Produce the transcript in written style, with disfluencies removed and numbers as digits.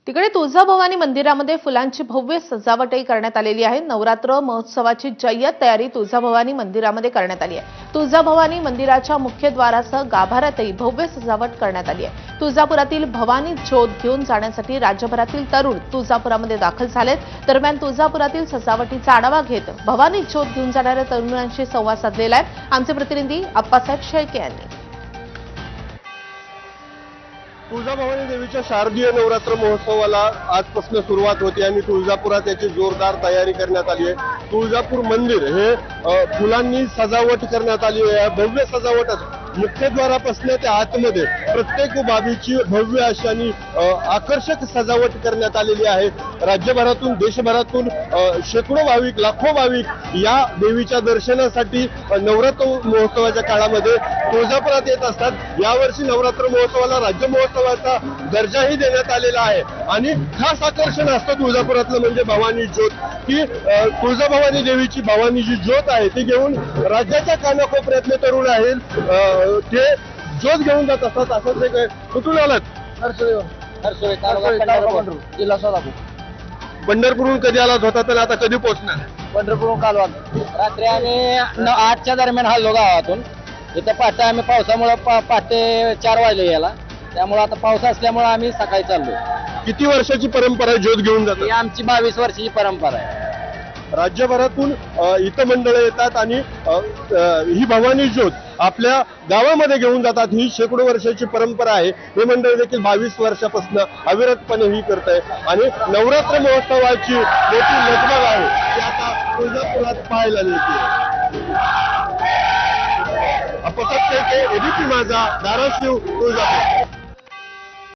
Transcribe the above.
तिकडे तुळजाभवानी मंदिरामध्ये फुलांची भव्य सजावटही करण्यात आलेली आहे। नवरात्र महोत्सवाची जय्यत तयारी तुळजाभवानी मंदिरामध्ये करण्यात आली आहे। तुळजाभवानी मंदिराच्या मुख्यद्वारासह गाभाऱ्यातही भव्य सजावट करण्यात आली आहे। तुळजापुरातील भवानी ज्योत घेऊन जाण्यासाठी राज्यभरातील तरुण तुळजापुरामध्ये दाखल झालेत। दरम्यान तुळजापुरातील सजावटीचा आढावा घेत भवानी ज्योत घेऊन जाणाऱ्या तरुणांशी संवाद साधलेला आहे आमचे प्रतिनिधी अप्पासाहेब शेळके यांनी। तुळजाभवानी देवीच्या शारदीय नवरात्र महोत्सवाला आजपासून सुरुवात होती आणि तुळजापुरात याची जोरदार तयारी करण्यात आली आहे। तुळजापूर मंदिर हे फुलांनी सजावट करण्यात आली आहे। भव्य सजावट मुख्यद्वारापासून ते आतमध्ये प्रत्येक बाबीची भव्य अशी आणि आकर्षक सजावट करण्यात आलेली आहे। राज्यभरातून देशभरातून शेकडो भाविक लाखो भाविक या देवीच्या दर्शनासाठी नवरात्र महोत्सवाच्या काळामध्ये तुळजापुरात येत असतात। यावर्षी नवरात्र महोत्सवाला राज्य महोत्सवाचा दर्जाही देण्यात आलेला आहे आणि खास आकर्षण असतं तुळजापुरातलं म्हणजे भवानी ज्योत। की तुळजाभवानी देवीची भवानी जी ज्योत आहे ती घेऊन राज्याच्या कानाकोपऱ्यातले तरुण आहेत ते ज्योत घेऊन जात असतात। असंच एक कुठून आलात? जिल्हा सोलापूर। पंढरपूरहून कधी आलात होता तर आता कधी पोहोचणार? पंढरपूर काल रात्री आम्ही 8च्या दरम्यान हल्लो गावातून। इथं पहाटे आम्ही पावसामुळे पहाटे 4 वाजले याला, त्यामुळे आता पाऊस असल्यामुळे आम्ही सकाळी चाललो। किती वर्षाची परंपरा आहे ज्योत घेऊन ही जातात? आमची 22 वर्षाची परंपरा आहे। राज्यभरातून इथं मंडळं येतात आणि ही भवानी ज्योत आपल्या गावामध्ये घेऊन जातात। ही शेकडो वर्षाची परंपरा आहे। हे मंडळ देखील 22 वर्षापासून अविरतपणे ही करत आहे आणि नवरात्र महोत्सवाची मोठी लगबग आहे ती आता तुळजापुरात पाहायला मिळते। अप्पासाहेब शेळके, एबीपी माझा, धाराशिव, तुळजापूर।